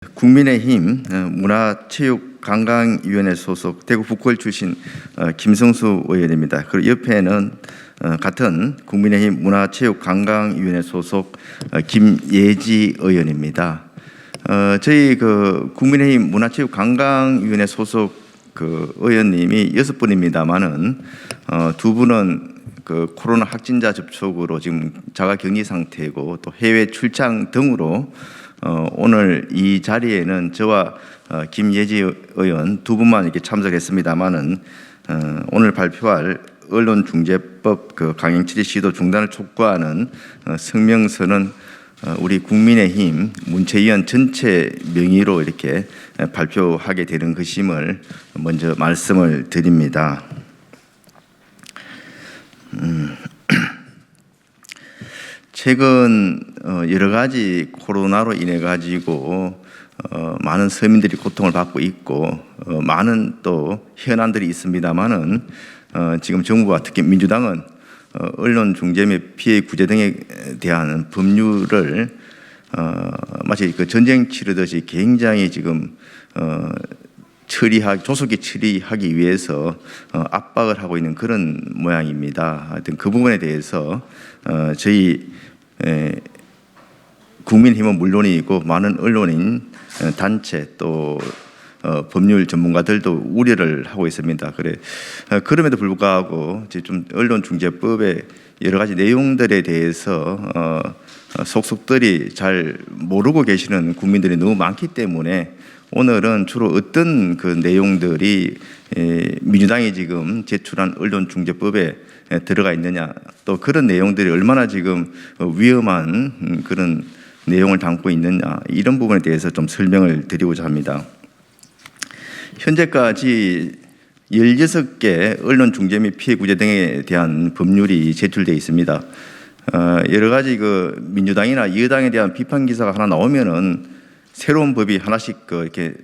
국민의힘 문화체육관광위원회 소속 대구 북구을 출신 김성수 의원입니다. 그리고 옆에는 같은 국민의힘 문화체육관광위원회 소속 김예지 의원입니다. 저희 국민의힘 문화체육관광위원회 소속 의원님이 6분입니다만은 두 분은 코로나 확진자 접촉으로 지금 자가격리 상태고 또 해외 출장 등으로 오늘 이 자리에는 저와 김예지 의원 두 분만 이렇게 참석했습니다만은 오늘 발표할 언론중재법 강행 처리 시도 중단을 촉구하는 성명서는 우리 국민의힘 문체위원 전체 명의로 이렇게 발표하게 되는 것임을 먼저 말씀을 드립니다. 최근 여러 가지 코로나로 인해 가지고 많은 서민들이 고통을 받고 있고 많은 또 현안들이 있습니다만은 지금 정부와 특히 민주당은 언론 중재 및 피해 구제 등에 대한 법률을 마치 전쟁 치르듯이 굉장히 지금 조속히 처리하기 위해서 압박을 하고 있는 그런 모양입니다. 하여튼 그 부분에 대해서 저희 국민힘은 물론이고 많은 언론인 단체 또 법률 전문가들도 우려를 하고 있습니다. 그럼에도 불구하고 좀 언론중재법의 여러 가지 내용들에 대해서 속속들이 잘 모르고 계시는 국민들이 너무 많기 때문에 오늘은 주로 어떤 내용들이 민주당이 지금 제출한 언론중재법에 들어가 있느냐, 또 그런 내용들이 얼마나 지금 위험한 그런 내용을 담고 있느냐, 이런 부분에 대해서 좀 설명을 드리고자 합니다. 현재까지 16개 언론중재 및 피해구제 등에 대한 법률이 제출되어 있습니다. 여러 가지 민주당이나 여당에 대한 비판 기사가 하나 나오면은 새로운 법이 하나씩 이렇게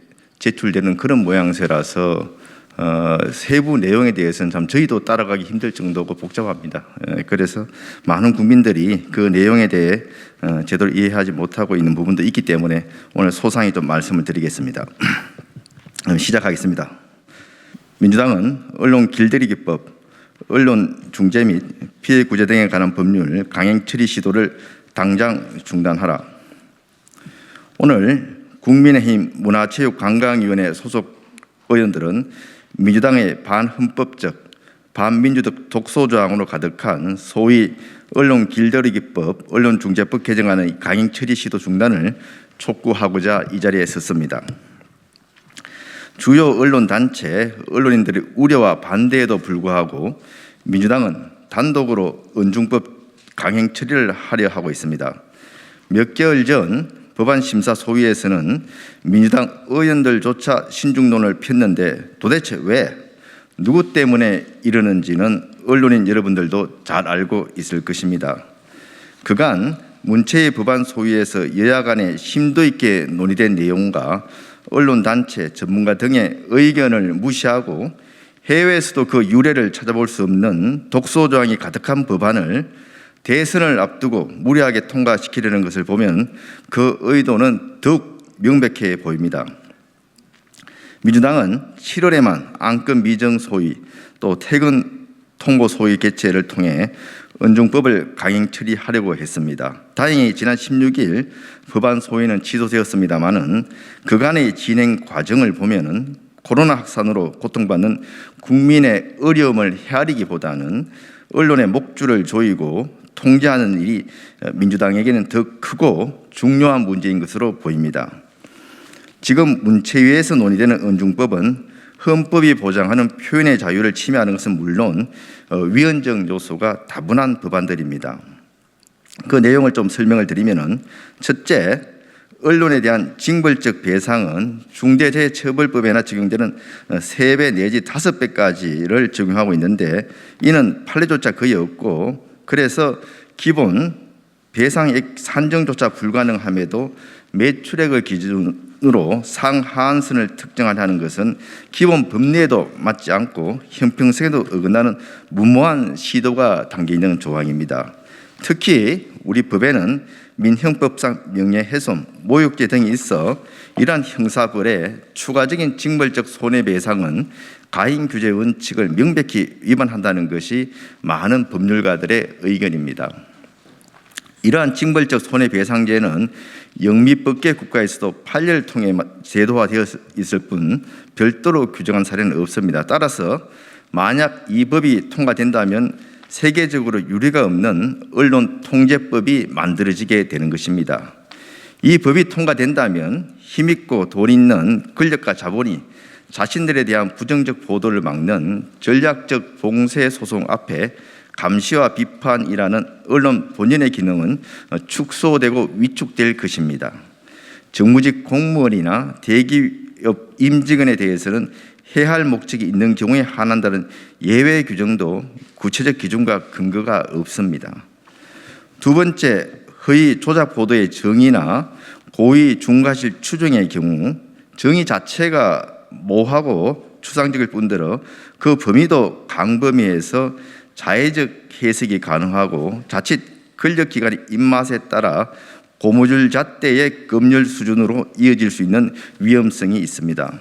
제출되는 그런 모양새라서 세부 내용에 대해서는 참 저희도 따라가기 힘들 정도고 복잡합니다. 그래서 많은 국민들이 그 내용에 대해 제대로 이해하지 못하고 있는 부분도 있기 때문에 오늘 소상히 좀 말씀을 드리겠습니다. 시작하겠습니다. 민주당은 언론 길들이기법, 언론 중재 및 피해 구제 등에 관한 법률 강행 처리 시도를 당장 중단하라. 오늘 국민의힘 문화체육관광위원회 소속 의원들은 민주당의 반헌법적, 반민주적 독소조항으로 가득한 소위 언론 길들이기법, 언론중재법 개정안의 강행 처리 시도 중단을 촉구하고자 이 자리에 섰습니다. 주요 언론단체, 언론인들의 우려와 반대에도 불구하고 민주당은 단독으로 언중법 강행 처리를 하려 하고 있습니다. 몇 개월 전 법안심사 소위에서는 민주당 의원들조차 신중론을 폈는데 도대체 왜, 누구 때문에 이러는지는 언론인 여러분들도 잘 알고 있을 것입니다. 그간 문체위 법안 소위에서 여야 간에 심도 있게 논의된 내용과 언론단체, 전문가 등의 의견을 무시하고 해외에서도 그 유래를 찾아볼 수 없는 독소조항이 가득한 법안을 대선을 앞두고 무리하게 통과시키려는 것을 보면 그 의도는 더욱 명백해 보입니다. 민주당은 7월에만 안건 미정 소위 또 퇴근 통고 소위 개최를 통해 언중법을 강행 처리하려고 했습니다. 다행히 지난 16일 법안 소위는 취소되었습니다만은 그간의 진행 과정을 보면은 코로나 확산으로 고통받는 국민의 어려움을 헤아리기보다는 언론의 목줄을 조이고 통제하는 일이 민주당에게는 더 크고 중요한 문제인 것으로 보입니다. 지금 문체위에서 논의되는 언중법은 헌법이 보장하는 표현의 자유를 침해하는 것은 물론 위헌적 요소가 다분한 법안들입니다. 그 내용을 좀 설명을 드리면은, 첫째, 언론에 대한 징벌적 배상은 중대재해처벌법에나 적용되는 3배 내지 5배까지를 적용하고 있는데 이는 판례조차 거의 없고, 그래서 기본 배상액 산정조차 불가능함에도 매출액을 기준으로 상하한선을 특정하는 것은 기본 법리에도 맞지 않고 형평성에도 어긋나는 무모한 시도가 담겨 있는 조항입니다. 특히 우리 법에는 민형법상 명예훼손, 모욕죄 등이 있어 이러한 형사벌의 추가적인 징벌적 손해배상은 가인 규제 원칙을 명백히 위반한다는 것이 많은 법률가들의 의견입니다. 이러한 징벌적 손해배상제는 영미법계 국가에서도 판례를 통해 제도화되어 있을 뿐 별도로 규정한 사례는 없습니다. 따라서 만약 이 법이 통과된다면 세계적으로 유례가 없는 언론통제법이 만들어지게 되는 것입니다. 이 법이 통과된다면 힘있고 돈 있는 권력과 자본이 자신들에 대한 부정적 보도를 막는 전략적 봉쇄 소송 앞에 감시와 비판이라는 언론 본연의 기능은 축소되고 위축될 것입니다. 정무직 공무원이나 대기업 임직원에 대해서는 해야 할 목적이 있는 경우에 한한다는 예외 규정도 구체적 기준과 근거가 없습니다. 두 번째, 허위 조작 보도의 정의나 고의 중과실 추정의 경우 정의 자체가 모호하고 추상적일 뿐더러 그 범위도 강범위에서 자의적 해석이 가능하고 자칫 권력기관의 입맛에 따라 고무줄 잣대의 검열 수준으로 이어질 수 있는 위험성이 있습니다.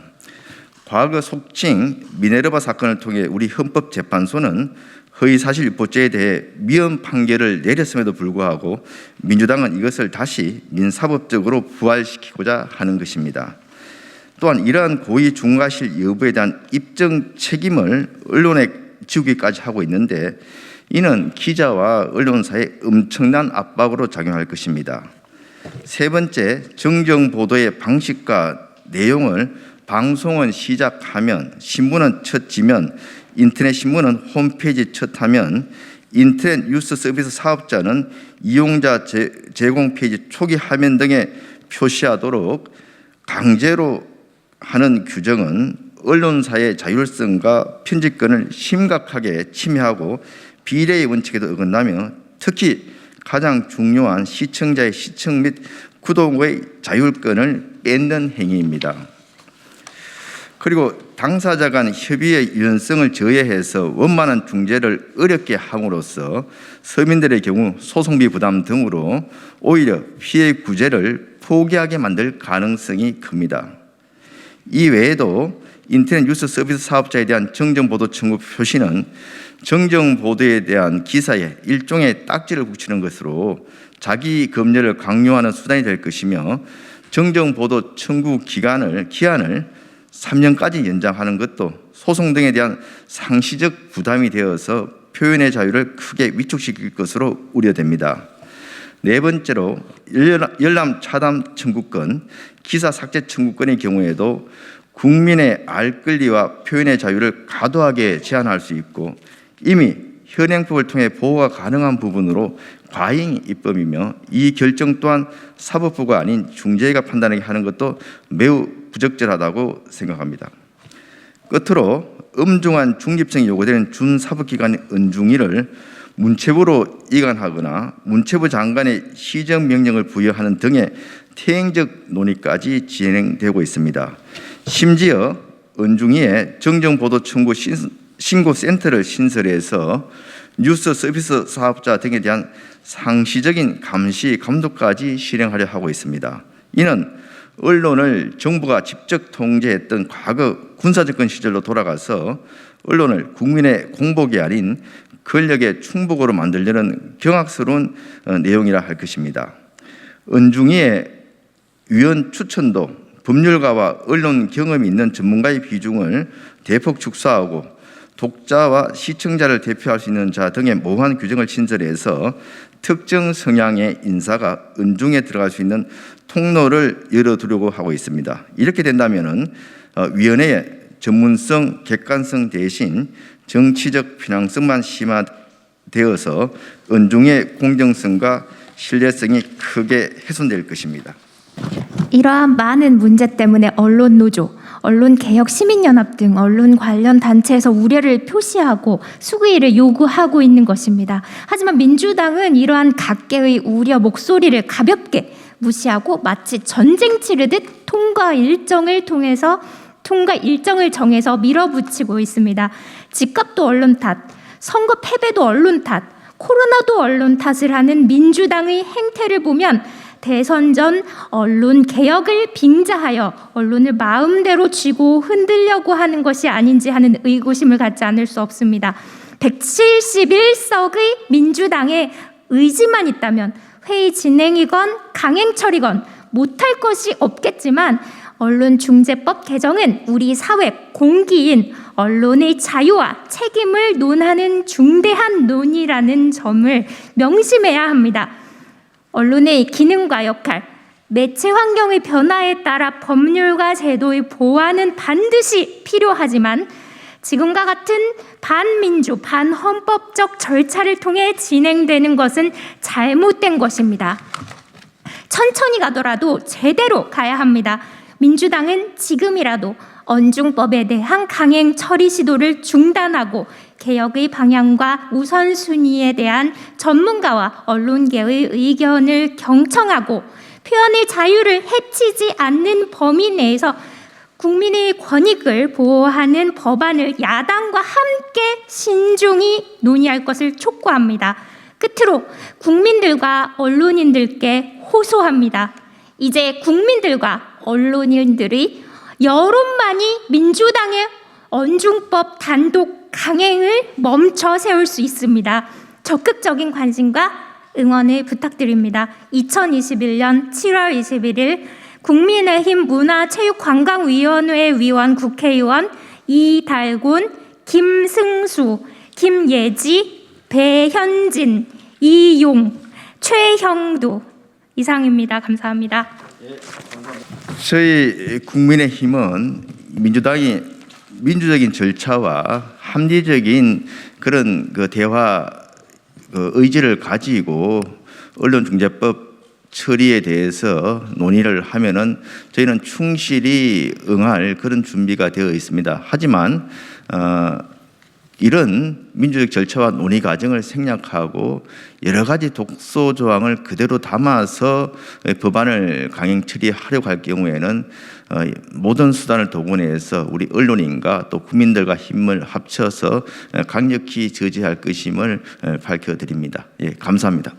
과거 속칭 미네르바 사건을 통해 우리 헌법재판소는 허위사실 유포죄에 대해 미연 판결을 내렸음에도 불구하고 민주당은 이것을 다시 민사법적으로 부활시키고자 하는 것입니다. 또한 이러한 고의 중과실 여부에 대한 입증 책임을 언론에 지우기까지 하고 있는데 이는 기자와 언론사에 엄청난 압박으로 작용할 것입니다. 세 번째, 정정 보도의 방식과 내용을 방송은 시작하면, 신문은 첫 지면, 인터넷 신문은 홈페이지 첫 화면, 인터넷 뉴스 서비스 사업자는 이용자 제공 페이지 초기 화면 등에 표시하도록 강제로 하는 규정은 언론사의 자율성과 편집권을 심각하게 침해하고 비례의 원칙에도 어긋나며 특히 가장 중요한 시청자의 시청 및 구독의 자율권을 뺏는 행위입니다. 그리고 당사자 간 협의의 유연성을 저해해서 원만한 중재를 어렵게 함으로써 서민들의 경우 소송비 부담 등으로 오히려 피해 구제를 포기하게 만들 가능성이 큽니다. 이 외에도 인터넷 뉴스 서비스 사업자에 대한 정정보도 청구 표시는 정정보도에 대한 기사에 일종의 딱지를 붙이는 것으로 자기 검열을 강요하는 수단이 될 것이며 정정보도 청구 기한을 3년까지 연장하는 것도 소송 등에 대한 상시적 부담이 되어서 표현의 자유를 크게 위축시킬 것으로 우려됩니다. 네 번째로 열람 차단 청구권, 기사 삭제 청구권의 경우에도 국민의 알 권리와 표현의 자유를 과도하게 제한할 수 있고 이미 현행법을 통해 보호가 가능한 부분으로 과잉 입법이며 이 결정 또한 사법부가 아닌 중재가 판단하게 하는 것도 매우 부적절하다고 생각합니다. 끝으로 엄중한 중립성이 요구되는 준사법기관의 은중위를 문체부로 이관하거나 문체부 장관의 시정명령을 부여하는 등의 태행적 논의까지 진행되고 있습니다. 심지어 은중위에 정정보도 청구 신고센터를 신설해서 뉴스 서비스 사업자 등에 대한 상시적인 감시, 감독까지 실행하려 하고 있습니다. 이는 언론을 정부가 직접 통제했던 과거 군사정권 시절로 돌아가서 언론을 국민의 공복이 아닌 권력의 충복으로 만들려는 경악스러운 내용이라 할 것입니다. 은중위의 위원 추천도 법률가와 언론 경험이 있는 전문가의 비중을 대폭 축소하고 독자와 시청자를 대표할 수 있는 자 등의 모호한 규정을 신설해서 특정 성향의 인사가 은중에 들어갈 수 있는 통로를 열어두려고 하고 있습니다. 이렇게 된다면 위원회의 전문성, 객관성 대신 정치적 편향성만 심화되어서 은중의 공정성과 신뢰성이 크게 훼손될 것입니다. 이러한 많은 문제 때문에 언론노조, 언론개혁시민연합 등 언론 관련 단체에서 우려를 표시하고 수구일을 요구하고 있는 것입니다. 하지만 민주당은 이러한 각계의 우려 목소리를 가볍게 무시하고 마치 전쟁 치르듯 통과 일정을 정해서 밀어붙이고 있습니다. 집값도 언론 탓, 선거 패배도 언론 탓, 코로나도 언론 탓을 하는 민주당의 행태를 보면 대선 전 언론 개혁을 빙자하여 언론을 마음대로 쥐고 흔들려고 하는 것이 아닌지 하는 의구심을 갖지 않을 수 없습니다. 171석의 민주당의 의지만 있다면 회의 진행이건 강행처리건 못할 것이 없겠지만 언론중재법 개정은 우리 사회 공기인 언론의 자유와 책임을 논하는 중대한 논의라는 점을 명심해야 합니다. 언론의 기능과 역할, 매체 환경의 변화에 따라 법률과 제도의 보완은 반드시 필요하지만 지금과 같은 반민주, 반헌법적 절차를 통해 진행되는 것은 잘못된 것입니다. 천천히 가더라도 제대로 가야 합니다. 민주당은 지금이라도 언중법에 대한 강행 처리 시도를 중단하고 개혁의 방향과 우선순위에 대한 전문가와 언론계의 의견을 경청하고 표현의 자유를 해치지 않는 범위 내에서 국민의 권익을 보호하는 법안을 야당과 함께 신중히 논의할 것을 촉구합니다. 끝으로 국민들과 언론인들께 호소합니다. 이제 국민들과 언론인들이 여론만이 민주당의 언중법 단독 강행을 멈춰 세울 수 있습니다. 적극적인 관심과 응원을 부탁드립니다. 2021년 7월 21일 국민의힘 문화체육관광위원회 위원 국회의원 이달곤, 김승수, 김예지, 배현진, 이용, 최형두 이상입니다. 감사합니다. 저희 국민의힘은 민주당이 민주적인 절차와 합리적인 그런 그 대화 의지를 가지고 언론중재법 처리에 대해서 논의를 하면은 저희는 충실히 응할 그런 준비가 되어 있습니다. 하지만 이런 민주적 절차와 논의 과정을 생략하고 여러 가지 독소 조항을 그대로 담아서 법안을 강행 처리하려고 할 경우에는 모든 수단을 동원해서 우리 언론인과 또 국민들과 힘을 합쳐서 강력히 저지할 것임을 밝혀드립니다. 예, 감사합니다.